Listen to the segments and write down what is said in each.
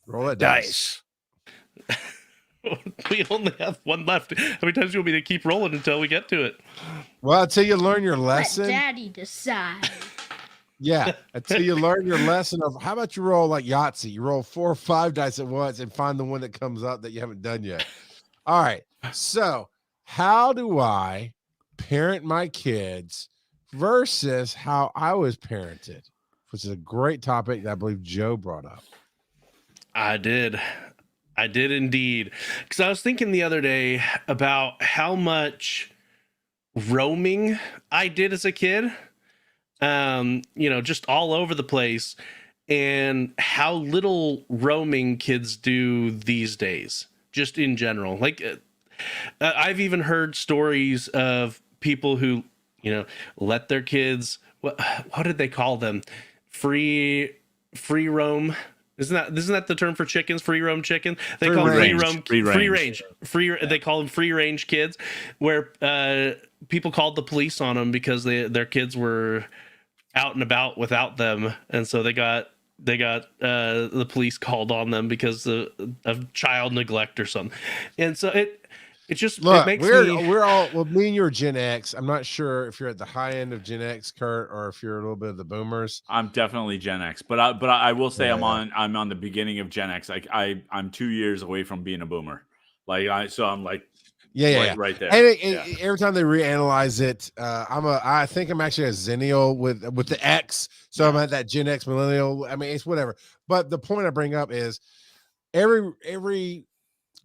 Roll that dice. We only have one left. How many times do you want me to keep rolling until we get to it? Well, until you learn your Let lesson. Daddy decide. Yeah, until you learn your lesson of how about you roll like Yahtzee? You roll 4 or 5 dice at once and find the one that comes up that you haven't done yet. All right. So, how do I parent my kids versus how I was parented? Which is a great topic that I believe Joe brought up. I did indeed. Because I was thinking the other day about how much roaming I did as a kid. Just all over the place, and how little roaming kids do these days, just in general. Like, I've even heard stories of people who, let their kids, what did they call them? Free roam. Isn't that the term for chickens? Free roam chicken. They call them free range. They call them free range kids, where people called the police on them because their kids were out and about without them, and so they got the police called on them because of child neglect or something. And so it just Look, it makes we're all, well, me and you are Gen X. I'm not sure if you're at the high end of Gen X, Kurt, or if you're a little bit of the boomers. I'm definitely Gen X, but I will say I'm on the beginning of Gen X. I'm 2 years away from being a boomer. I'm like. Yeah, right there. And every time they reanalyze it, I think I'm actually a Zennial with the X, so I'm at that Gen X millennial. I mean, it's whatever. But the point I bring up is every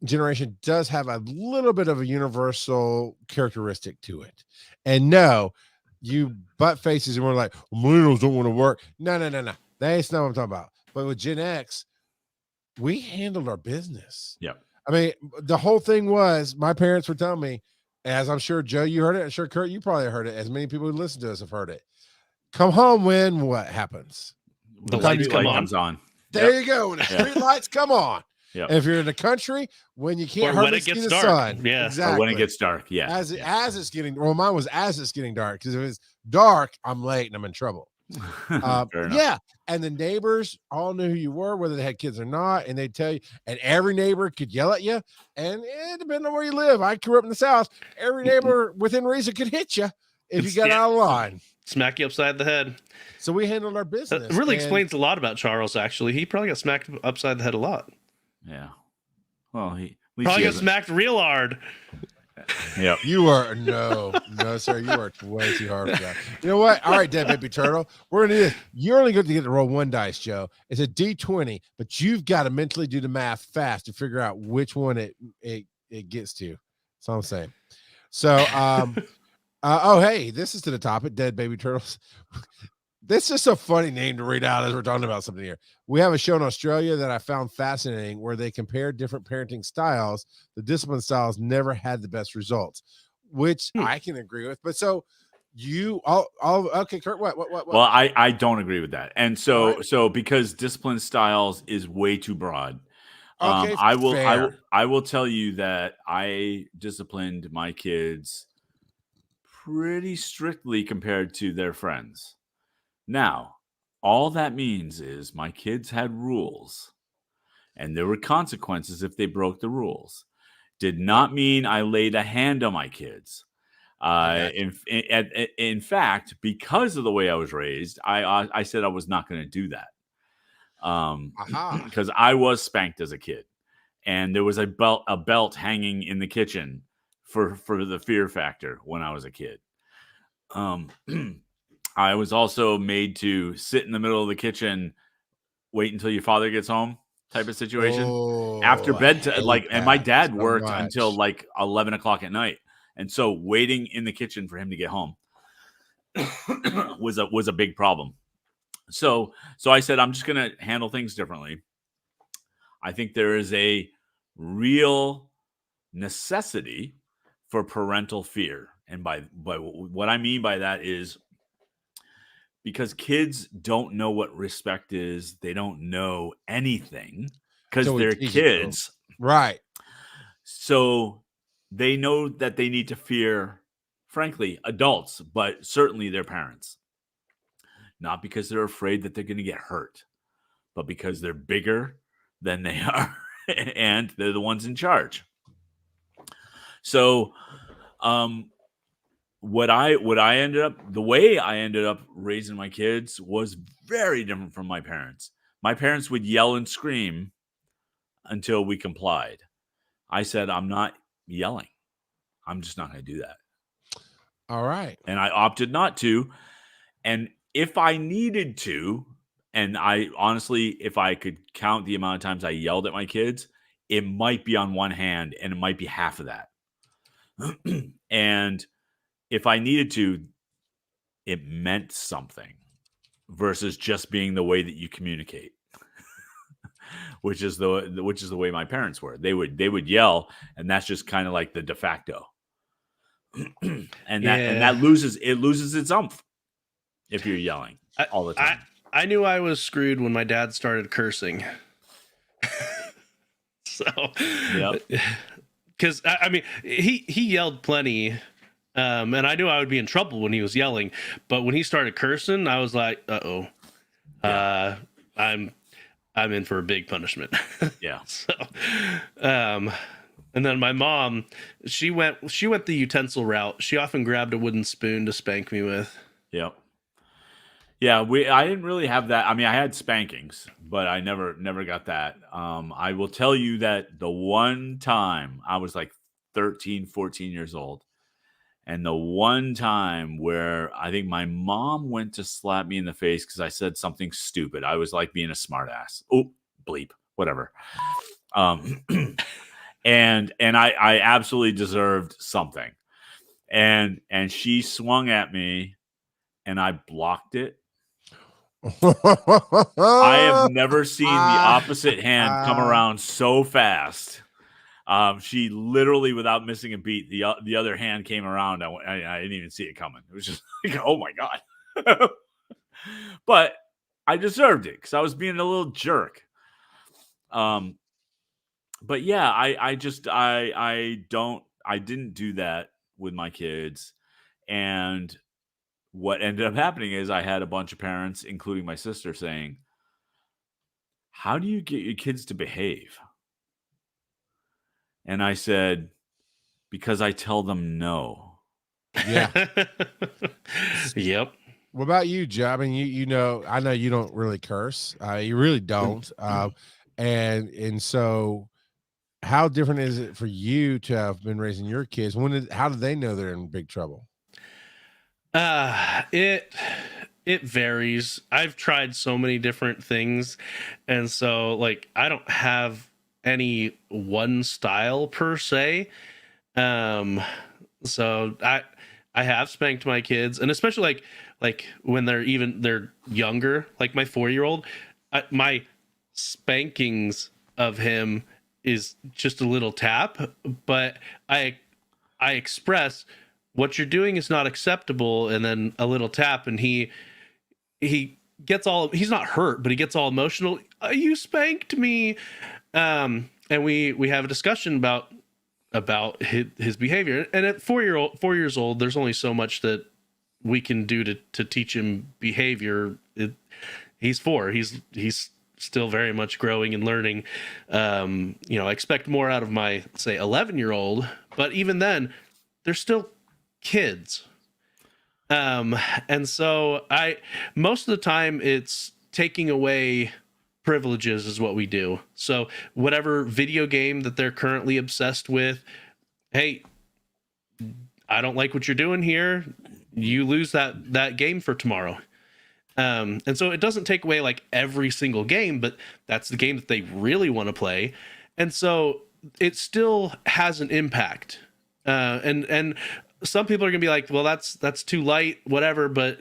generation does have a little bit of a universal characteristic to it. And no, you butt faces and we're like, millennials don't want to work. No. That's not what I'm talking about. But with Gen X, we handled our business. Yep. I mean, the whole thing was my parents were telling me, as I'm sure Joe, you heard it. I'm sure Kurt, you probably heard it. As many people who listen to us have heard it. Come home when what happens? The lights comes on. There you go. When the street lights come on. Yep. And if you're in the country, when you can't hardly see the dark. sun. Yeah. Exactly. Or when it gets dark. Yeah. As it's getting, well, mine was as it's getting dark, because if it's dark, I'm late and I'm in trouble. Yeah. And the neighbors all knew who you were, whether they had kids or not, and they'd tell you, and every neighbor could yell at you. And it depending on where you live. I grew up in the South. Every neighbor within reason could hit you if you got out of line. Smack you upside the head. So we handled our business. It really explains a lot about Charles, actually. He probably got smacked upside the head a lot. Yeah. Well, he probably got smacked real hard. Yeah. You are no, sir. You are way too hard for that. You know what? All right, Dead Baby Turtle. We're gonna do this. You're only going to get to roll one dice, Joe. It's a D20, but you've got to mentally do the math fast to figure out which one it gets to. That's all I'm saying. So, hey, this is to the topic, Dead Baby Turtles. This is just a funny name to read out as we're talking about something here. We have a show in Australia that I found fascinating where they compare different parenting styles. The discipline styles never had the best results, which I can agree with. But so okay, Kurt, what? Well, I don't agree with that. And so because discipline styles is way too broad. Okay, I will tell you that I disciplined my kids pretty strictly compared to their friends. Now, all that means is my kids had rules, and there were consequences if they broke the rules. Did not mean I laid a hand on my kids. In fact, because of the way I was raised, I said I was not going to do that. Because I was spanked as a kid, and there was a belt hanging in the kitchen for the fear factor when I was a kid. I was also made to sit in the middle of the kitchen, wait until your father gets home type of situation. After bedtime, and my dad worked until like 11 o'clock at night. And so waiting in the kitchen for him to get home was a big problem. So I said, I'm just going to handle things differently. I think there is a real necessity for parental fear. And by what I mean by that is, because kids don't know what respect is. They don't know anything because they're kids. Right. So they know that they need to fear, frankly, adults, but certainly their parents. Not because they're afraid that they're going to get hurt, but because they're bigger, than they are, and they're the ones in charge. So, the way I ended up raising my kids was very different from my parents. My parents would yell and scream until we complied. I said, I'm not yelling. I'm just not going to do that. All right. And I opted not to. And if I needed to, and I honestly, if I could count the amount of times I yelled at my kids, it might be on one hand and it might be half of that. And if I needed to, it meant something versus just being the way that you communicate. which is the way my parents were. They would yell, and that's just kind of like the de facto. and that loses its oomph if you're yelling all the time. I knew I was screwed when my dad started cursing. So, because I mean, he yelled plenty, and I knew I would be in trouble when he was yelling. But when he started cursing, I was like, "Uh-oh, I'm in for a big punishment." Yeah. So, and then my mom, she went the utensil route. She often grabbed a wooden spoon to spank me with. Yep. Yeah, I didn't really have that. I mean, I had spankings, but I never got that. I will tell you that the one time I was like 13, 14 years old, and the one time where I think my mom went to slap me in the face because I said something stupid. I was like being a smartass. Oh, bleep, whatever. And I absolutely deserved something. And she swung at me, and I blocked it. I have never seen the opposite hand come around so fast. She literally, without missing a beat, the other hand came around. I didn't even see it coming. It was just like, oh my God. But I deserved it because I was being a little jerk. But yeah, I didn't do that with my kids. And what ended up happening is I had a bunch of parents, including my sister, saying, "How do you get your kids to behave?" And I said, "Because I tell them no." Yeah. Yep. What about you, Joe? I mean, you know, I know you don't really curse. You really don't. And so how different is it for you to have been raising your kids? How did they know they're in big trouble? It varies. I've tried so many different things, and so like I don't have any one style per se. So I have spanked my kids, and especially like when they're younger, like my 4-year-old, my spankings of him is just a little tap, but I express what you're doing is not acceptable, and then a little tap, and he gets he's not hurt, but he gets all emotional. You spanked me. And we have a discussion about his behavior. And at 4 years old, there's only so much that we can do to teach him behavior. He's 4. He's still very much growing and learning. I expect more out of my, say, 11-year-old, but even then, they're still kids. And so most of the time it's taking away privileges is what we do. So whatever video game that they're currently obsessed with, hey, I don't like what you're doing here. You lose that game for tomorrow. And so it doesn't take away like every single game, but that's the game that they really want to play. And so it still has an impact. And some people are gonna be like, well, that's too light, whatever. But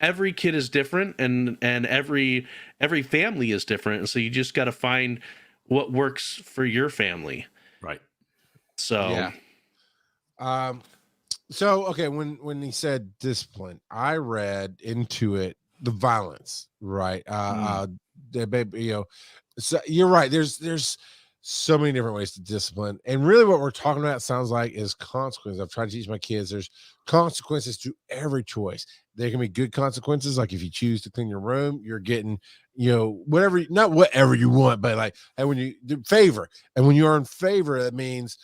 every kid is different, and every family is different. And so you just got to find what works for your family. Right. So, yeah. So, okay, when he said discipline, I read into it the violence, right? The baby, so you're right. There's so many different ways to discipline, and really what we're talking about sounds like is consequences. I've tried to teach my kids there's consequences to every choice. There can be good consequences, like if you choose to clean your room, you're getting whatever, not whatever you want, but like, and when you do favor, and when you earn favor, that means,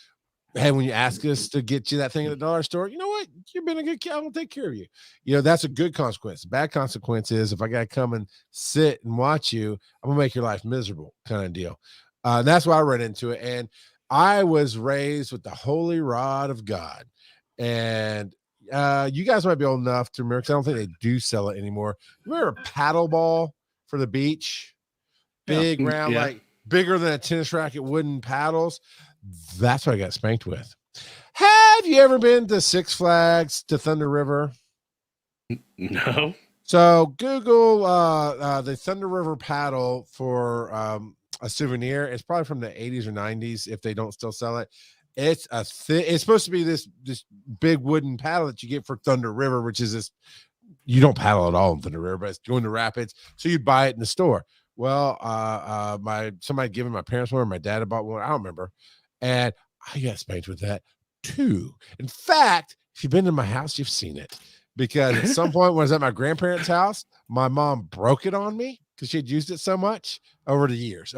hey, when you ask us to get you that thing at the dollar store, you know what? You've been a good kid. I'm gonna take care of you. That's a good consequence. Bad consequence is if I gotta come and sit and watch you, I'm gonna make your life miserable, kind of deal. That's why I ran into it. And I was raised with the holy rod of God. And you guys might be old enough to remember, because I don't think they do sell it anymore. Remember a paddle ball for the beach? Big round, like bigger than a tennis racket, wooden paddles. That's what I got spanked with. Have you ever been to Six Flags, to Thunder River? No. So Google the Thunder River paddle for a souvenir. It's probably from the 80s or 90s if they don't still sell it. It's it's supposed to be this big wooden paddle that you get for Thunder River, which is this. You don't paddle at all in Thunder River, but it's going to rapids. So you'd buy it in the store. Well, somebody giving my parents one, or my dad had bought one. I don't remember. And I got spanked with that too. In fact, if you've been to my house, you've seen it, because at some point when I was at my grandparents' house, my mom broke it on me because she had used it so much over the years.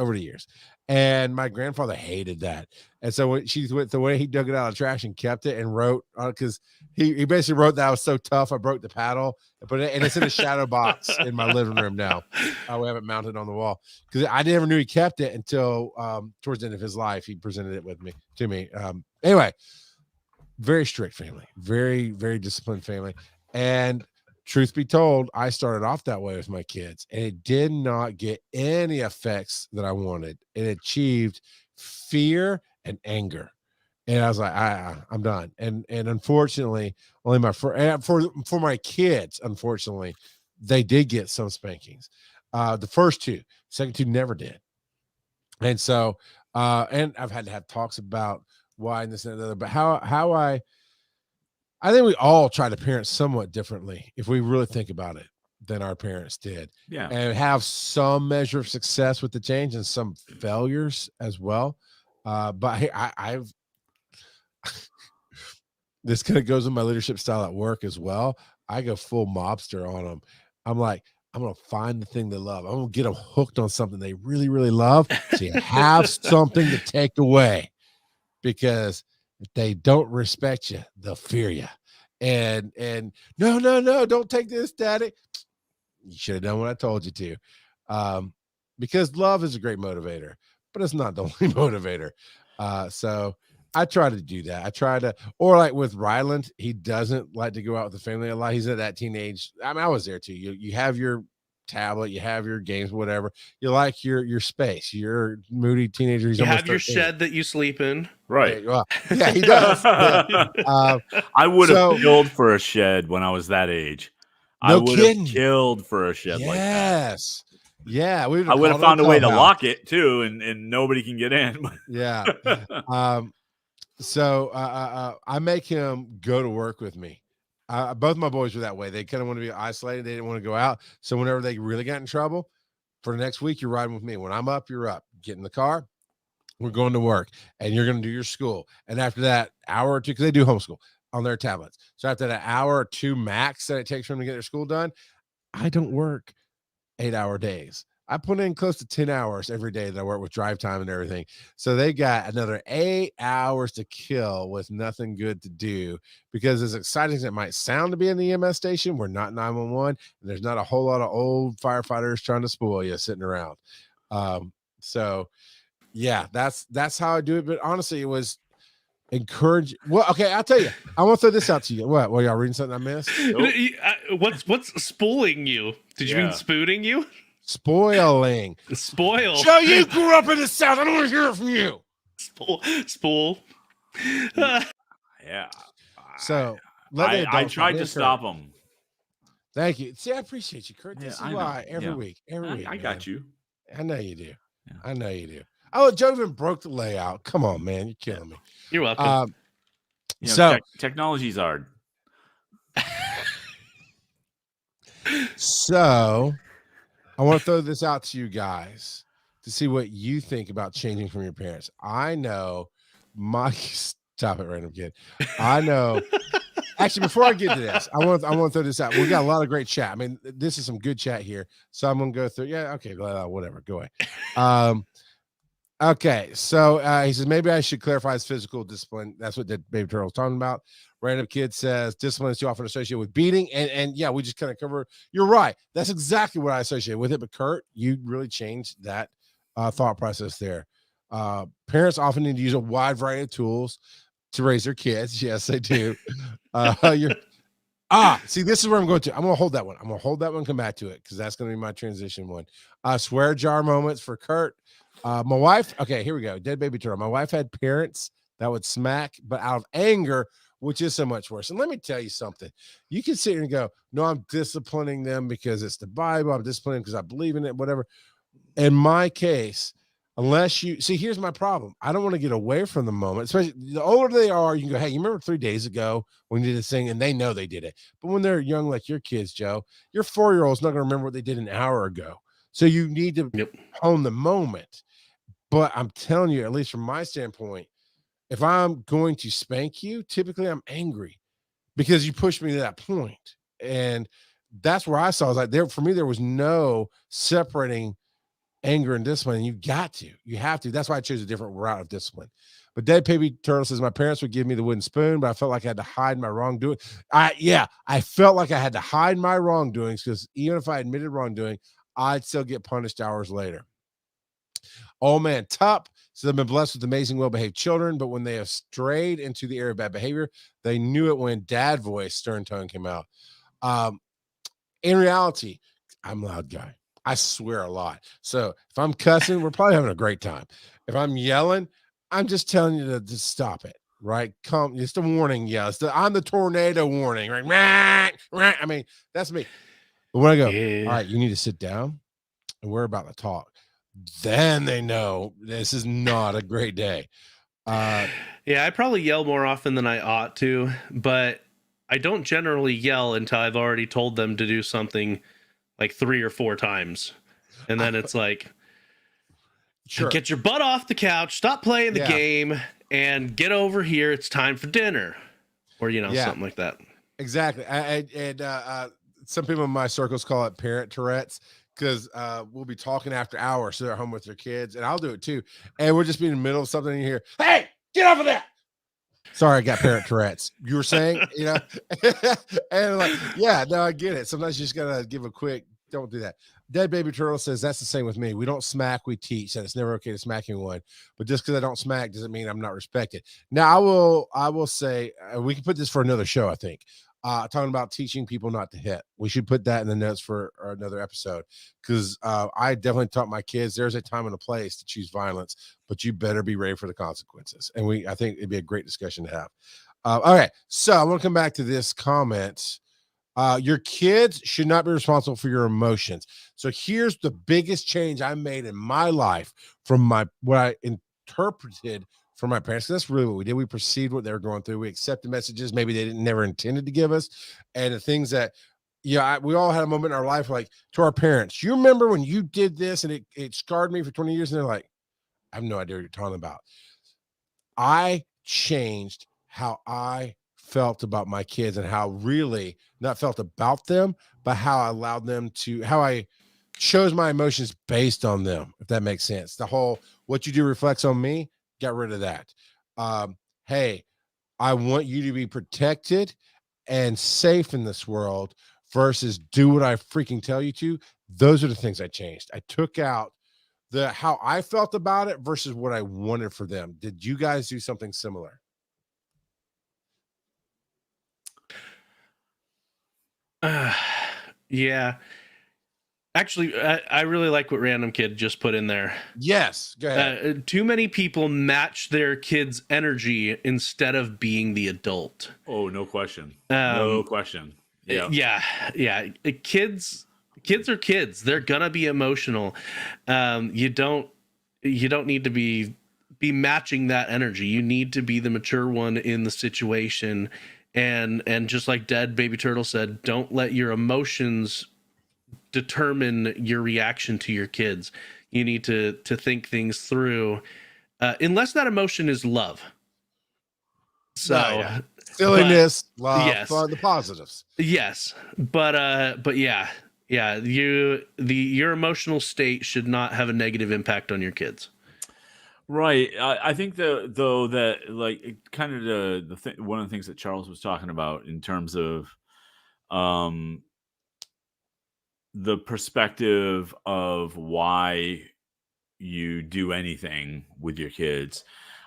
And my grandfather hated that. And so when she went, the way he dug it out of trash and kept it and wrote on it, because he basically wrote that I was so tough, I broke the paddle, and it's in a shadow box in my living room now. We have it mounted on the wall, because I never knew he kept it until towards the end of his life. He presented it to me. Anyway, very strict family, very, very disciplined family. And truth be told, I started off that way with my kids, and it did not get any effects that I wanted. It achieved fear and anger. And I was like, I'm done. And unfortunately, only for my kids, unfortunately, they did get some spankings. The first two, second two never did. And so, and I've had to have talks about why and this and the other, but how I think we all try to parent somewhat differently, if we really think about it, than our parents did. Yeah. And have some measure of success with the change and some failures as well. But I've this kind of goes in my leadership style at work as well. I go full mobster on them. I'm like, I'm going to find the thing they love. I'm going to get them hooked on something they really, really love. So you have something to take away, because if they don't respect you, they'll fear you. And no, don't take this, Daddy. You should have done what I told you to. Because love is a great motivator, but it's not the only motivator. So I try to do that. Or like with Ryland, he doesn't like to go out with the family a lot. He's at that teenage. I mean, I was there too. You have your tablet, you have your games, whatever. You like your space. You're a moody teenager. You have your shed that you sleep in. Right. Well, yeah, he does. I would have killed for a shed when I was that age. I would have killed for a shed like that. Yes. Yeah. I would have found a way to lock it too, and nobody can get in. Yeah. So I make him go to work with me. Both my boys were that way. They kind of want to be isolated. They didn't want to go out. So whenever they really got in trouble, for the next week, you're riding with me. When I'm up, you're up. Get in the car. We're going to work, and you're going to do your school. And after that hour or two, because they do homeschool on their tablets. So after that hour or two max that it takes for them to get their school done, I don't work 8-hour days. I put in close to 10 hours every day that I work with drive time and everything. So they got another 8 hours to kill with nothing good to do, because as exciting as it might sound to be in the EMS station, we're not 911, and there's not a whole lot of old firefighters trying to spoil you sitting around. So yeah, that's how I do it. But honestly, it was encourage. Well, okay, I'll tell you. I want to throw this out to you. What? Well, y'all reading something I missed? Nope. What's spooling you? Did you mean spooning you? Spoiling. Spoil. Joe, you grew up in the South. I don't want to hear it from you. Spool. Yeah. So I tried to stop him. Thank you. See, I appreciate you, Kurt. This is why every week. I got you. I know you do. Yeah. I know you do. Oh, Joe even broke the layout. Come on, man. You're killing me. You're welcome. Technology's hard. So I want to throw this out to you guys to see what you think about changing from your parents. I know stop it, random kid. I know Actually, before I get to this, I want to throw this out. We got a lot of great chat. I mean, this is some good chat here. So I'm going to go through. Yeah. Okay. Whatever. Go away. Okay, so he says maybe I should clarify his physical discipline. That's what the baby turtle was talking about. Random kid says discipline is too often associated with beating, and yeah, we just kind of cover. You're right. That's exactly what I associate with it. But Kurt, you really changed that thought process there. Parents often need to use a wide variety of tools to raise their kids. Yes, they do. See, this is where I'm going to. I'm going to hold that one. I'm going to hold that one. Come back to it because that's going to be my transition one. Swear jar moments for Kurt. My wife, okay, here we go. Dead baby turtle. My wife had parents that would smack, but out of anger, which is so much worse. And let me tell you something. You can sit here and go, no, I'm disciplining them because it's the Bible. I'm disciplining because I believe in it, whatever. In my case, unless you see, here's my problem. I don't want to get away from the moment, especially the older they are. You can go, hey, you remember 3 days ago when you did this thing, and they know they did it. But when they're young, like your kids, Joe, your 4-year-old's not going to remember what they did an hour ago. So you need to hone the moment. But I'm telling you, at least from my standpoint, if I'm going to spank you, typically I'm angry because you pushed me to that point. And that's where I saw, I was like, for me, there was no separating anger and discipline. You have to. That's why I chose a different route of discipline. But Dead Baby Turtle says, my parents would give me the wooden spoon, but I felt like I had to hide my wrongdoing. I felt like I had to hide my wrongdoings because even if I admitted wrongdoing, I'd still get punished hours later. Oh man, Tup says, I've been blessed with amazing, well-behaved children, but when they have strayed into the area of bad behavior, they knew it when dad voice, stern tone came out. In reality, I'm a loud guy. I swear a lot. So if I'm cussing, we're probably having a great time. If I'm yelling, I'm just telling you to stop it, right? It's a warning. Yeah, I'm the tornado warning, right? I mean, that's me. But when I go, all right, you need to sit down and we're about to talk. Then they know this is not a great day. Yeah, I probably yell more often than I ought to, but I don't generally yell until I've already told them to do something like 3 or 4 times. And then it's like, sure, get your butt off the couch, stop playing the game, and get over here. It's time for dinner. Or, something like that. Exactly. Some people in my circles call it parent Tourette's. Because we'll be talking after hours, so they're home with their kids, and I'll do it too. And we'll just be in the middle of something and you hear, hey, get off of that. Sorry, I got parent Tourette's. You were saying, and like, yeah, no, I get it. Sometimes you just gotta give a quick, don't do that. Dead Baby Turtle says that's the same with me. We don't smack, we teach, and it's never okay to smack anyone. But just because I don't smack doesn't mean I'm not respected. Now, I will say we can put this for another show, I think. Talking about teaching people not to hit. We should put that in the notes for another episode because I definitely taught my kids there's a time and a place to choose violence, but you better be ready for the consequences. And I think it'd be a great discussion to have. Okay, so I want to come back to this comment. Your kids should not be responsible for your emotions. So here's the biggest change I made in my life from what I interpreted from my parents. That's really what we did. We perceived what they were going through. We accepted messages maybe they never intended to give us, and the things that, we all had a moment in our life, like to our parents. You remember when you did this and it scarred me for 20 years? And they're like, I have no idea what you're talking about. I changed how I felt about my kids and how really not felt about them, but how I allowed them to, how I chose my emotions based on them, if that makes sense. The whole what you do reflects on me. Got rid of that. Hey, I want you to be protected and safe in this world versus do what I freaking tell you to. Those are the things I changed. I took out how I felt about it versus what I wanted for them. Did you guys do something similar? Yeah. Actually, I really like what Random Kid just put in there. Yes, go ahead. Too many people match their kids' energy instead of being the adult. Oh, no question. No question. Yeah. Kids are kids. They're gonna be emotional. You don't need to be matching that energy. You need to be the mature one in the situation. And just like Dead Baby Turtle said, don't let your emotions determine your reaction to your kids. You need to think things through, unless that emotion is love. So silliness, love, yes, fun, the positives. yes, but yeah, your emotional state should not have a negative impact on your kids. Right. I think though that like kind of one of the things that Charles was talking about in terms of um the perspective of why you do anything with your kids.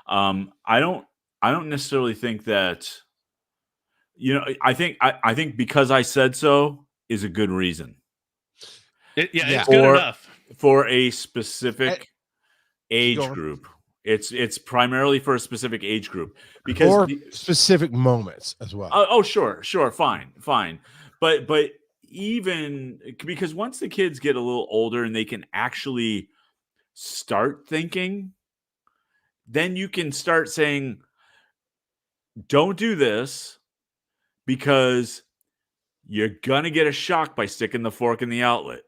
I don't necessarily think that, I think because I said so is a good reason It's good for enough. for a specific age on. group. It's primarily for a specific age group because Or specific moments as well. sure, fine. But even because once the kids get a little older and they can actually start thinking, then you can start saying, don't do this because you're going to get a shock by sticking the fork in the outlet.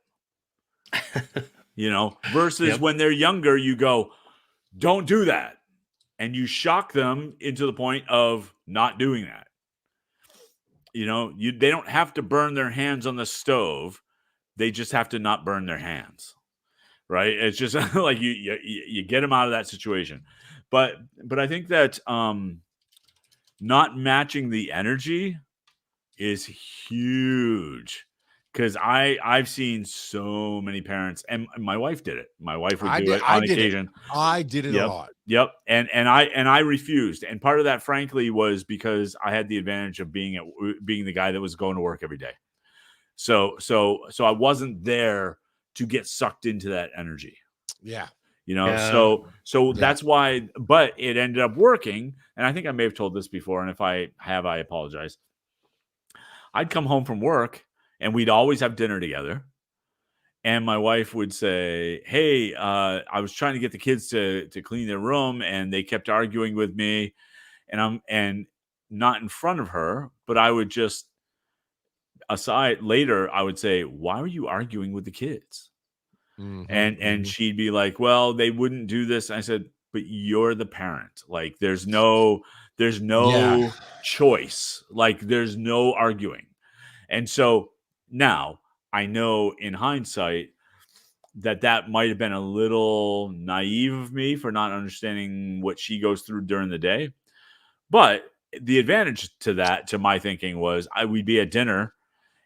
Versus Yep. when they're younger, you go, don't do that. And you shock them into the point of not doing that. They don't have to burn their hands on the stove. They just have to not burn their hands. Right? It's just like you get them out of that situation. But I think that not matching the energy is huge. Because I've seen so many parents, and my wife did it. My wife would do it on occasion. I did it a lot. Yep. And I refused. And part of that, frankly, was because I had the advantage of being the guy that was going to work every day. So I wasn't there to get sucked into that energy. Yeah. So that's why, but it ended up working. And I think I may have told this before. And if I have, I apologize. I'd come home from work and we'd always have dinner together. And my wife would say, hey, I was trying to get the kids to clean their room and they kept arguing with me, and not in front of her, but I would just aside later, I would say, why are you arguing with the kids? And she'd be like, well, they wouldn't do this. I said, but you're the parent. Like there's no choice. Like there's no arguing. And so now I know in hindsight that might have been a little naive of me for not understanding what she goes through during the day. But the advantage to my thinking was we'd be at dinner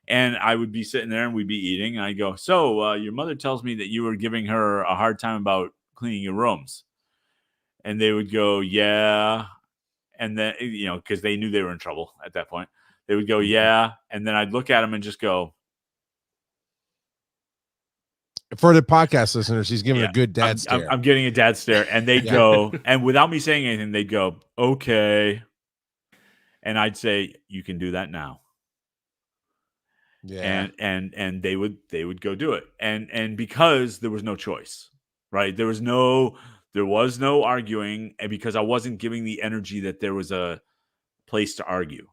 and I would be sitting there and we'd be eating. And I go, so your mother tells me that you were giving her a hard time about cleaning your rooms. And they would go, yeah. And then, because they knew they were in trouble at that point. They would go, yeah. And then I'd look at them and just go. For the podcast listeners, he's giving a good dad stare. I'm getting a dad stare. And they'd go, and without me saying anything, they'd go, okay. And I'd say, you can do that now. Yeah. And they would go do it. And because there was no choice, right? There was no arguing, and because I wasn't giving the energy that there was a place to argue.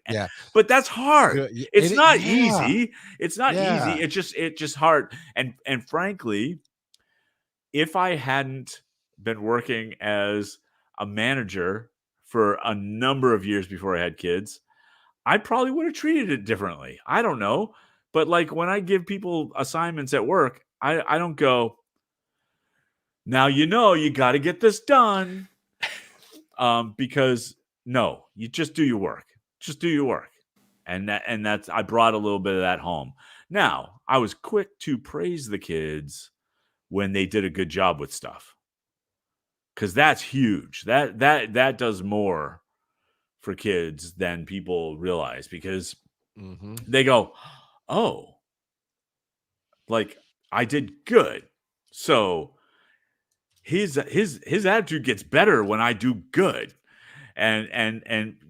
Yeah. But that's hard. It's not easy. It's not easy. It's just hard. And frankly, if I hadn't been working as a manager for a number of years before I had kids, I probably would have treated it differently. I don't know. But like when I give people assignments at work, I don't go, now you got to get this done. Because no, you just do your work. Just do your work. And that's I brought a little bit of that home. Now, I was quick to praise the kids when they did a good job with stuff. Cuz that's huge. That does more for kids than people realize, because they go, oh, like I did good. So his attitude gets better when I do good. And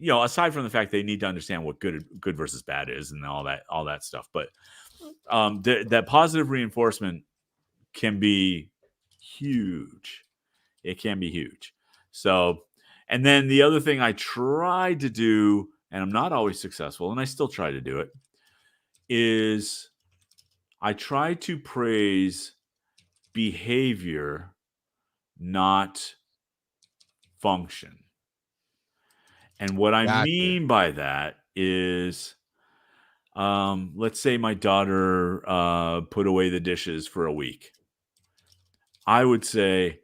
aside from the fact they need to understand what good versus bad is and all that stuff, but that positive reinforcement can be huge. It can be huge. So, and then the other thing I tried to do, and I'm not always successful, and I still try to do it, is I try to praise behavior, not function. And what I mean by that is, let's say my daughter put away the dishes for a week. I would say,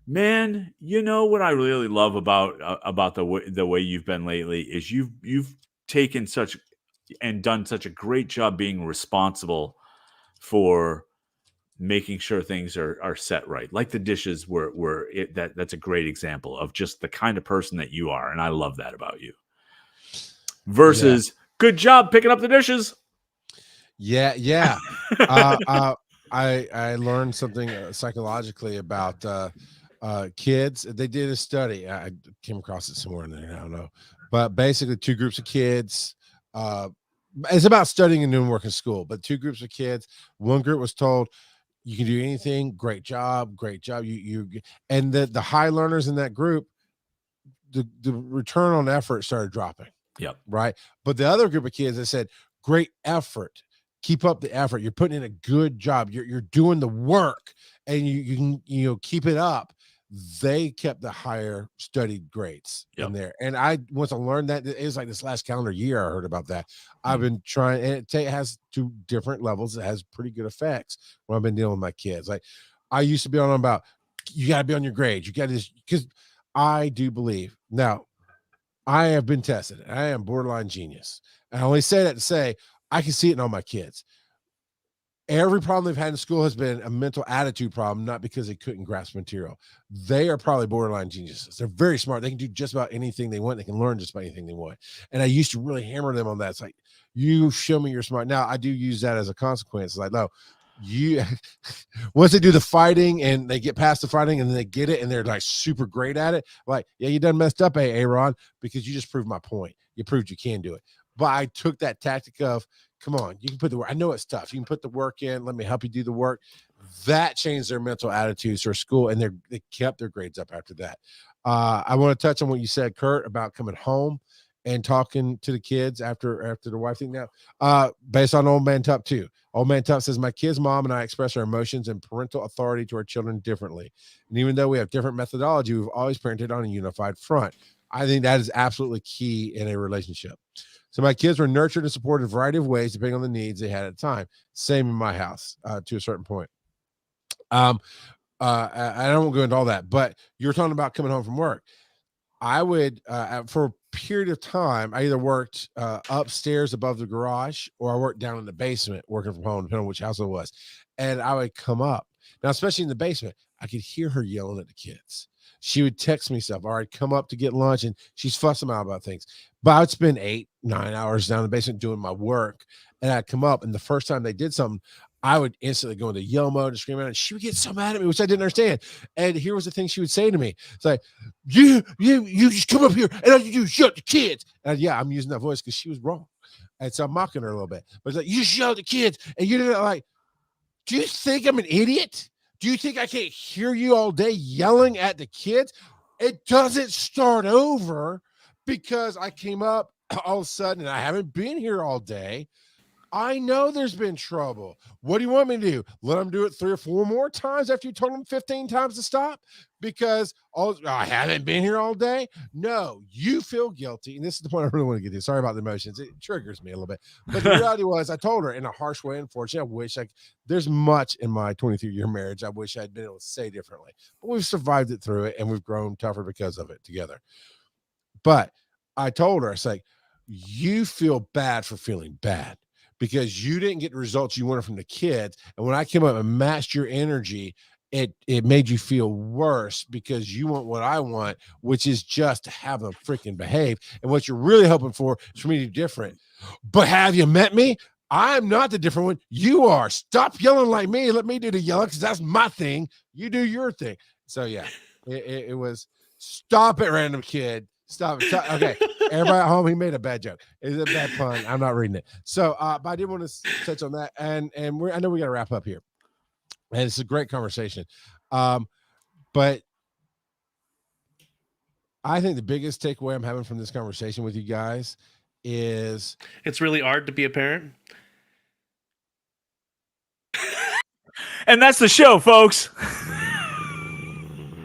man, you know what I really love about the way you've been lately is you've taken such and done such a great job being responsible for making sure things are set right. Like the dishes that's a great example of just the kind of person that you are, and I love that about you. Versus, good job picking up the dishes. Yeah. I learned something psychologically about kids. They did a study. I came across it somewhere in there. I don't know, but basically, two groups of kids. It's about studying and doing work in school. But two groups of kids. One group was told, "You can do anything. Great job. You." And the high learners in that group, the return on effort started dropping. Yep. Right. But the other group of kids that said, great effort. Keep up the effort. You're putting in a good job. You're doing the work, and you can keep it up. They kept the higher studied grades in there. And I once I learned that, it was like this last calendar year I heard about that. I've been trying, and it has two different levels. It has pretty good effects when I've been dealing with my kids. Like I used to be on about, you got to be on your grades. You got to, because I do believe now, I have been tested. I am borderline genius. And I only say that to say I can see it in all my kids. Every problem they've had in school has been a mental attitude problem, not because they couldn't grasp material. They are probably borderline geniuses. They're very smart. They can do just about anything they want. They can learn just about anything they want. And I used to really hammer them on that. It's like, you show me you're smart. Now I do use that as a consequence. It's like, no, you once they do the fighting and they get past the fighting and then they get it and they're like super great at it, like, yeah, you done messed up, Aaron, because you just proved my point. You proved you can do it. But I took that tactic of, come on, you can put the work. I know it's tough. You can put the work in. Let me help you do the work. That changed their mental attitudes for school, and they kept their grades up after that. I want to touch on what you said, Kurt, about coming home and talking to the kids after the wife thing. Now, based on Old Man Tup too. Old Man Tup says, my kids' mom and I express our emotions and parental authority to our children differently. And even though we have different methodology, we've always parented on a unified front. I think that is absolutely key in a relationship. So my kids were nurtured and supported a variety of ways, depending on the needs they had at the time. Same in my house to a certain point. I don't go into all that, but you're talking about coming home from work. I would, for a period of time, I either worked upstairs above the garage or I worked down in the basement working from home, depending on which house it was. And I would come up. Now, especially in the basement, I could hear her yelling at the kids. She would text me stuff. All right, come up to get lunch. And she's fussing out about things. But I'd spend 8-9 hours down in the basement doing my work. And I'd come up. And the first time they did something, I would instantly go into yell mode and scream at her. And she would get so mad at me, which I didn't understand. And here was the thing she would say to me. It's like, you just come up here and all you do is shut the kids. And yeah, I'm using that voice because she was wrong. And so I'm mocking her a little bit. But it's like, you just yell at the kids. And you're like, do you think I'm an idiot? Do you think I can't hear you all day yelling at the kids? It doesn't start over because I came up all of a sudden and I haven't been here all day. I know there's been trouble. What do you want me to do? Let them do it 3 or 4 more times after you told them 15 times to stop? Because I haven't been here all day? No, you feel guilty. And this is the point I really want to get to. Sorry about the emotions. It triggers me a little bit. But the reality was I told her in a harsh way, unfortunately. I wish there's much in my 23-year marriage I wish I'd been able to say differently. But we've survived it through it and we've grown tougher because of it together. But I told her, it's like, you feel bad for feeling bad, because you didn't get the results you wanted from the kids. And when I came up and matched your energy, it made you feel worse because you want what I want, which is just to have them freaking behave. And what you're really hoping for is for me to be different. But have you met me? I'm not the different one. You are. Stop yelling like me. Let me do the yelling because that's my thing. You do your thing. So yeah, it was stop it, random kid. Stop it. Okay. Everybody at home, he made a bad joke. It's a bad pun. I'm not reading it. So, but I did want to touch on that. And I know we got to wrap up here. And it's a great conversation. But I think the biggest takeaway I'm having from this conversation with you guys is it's really hard to be a parent. And that's the show, folks.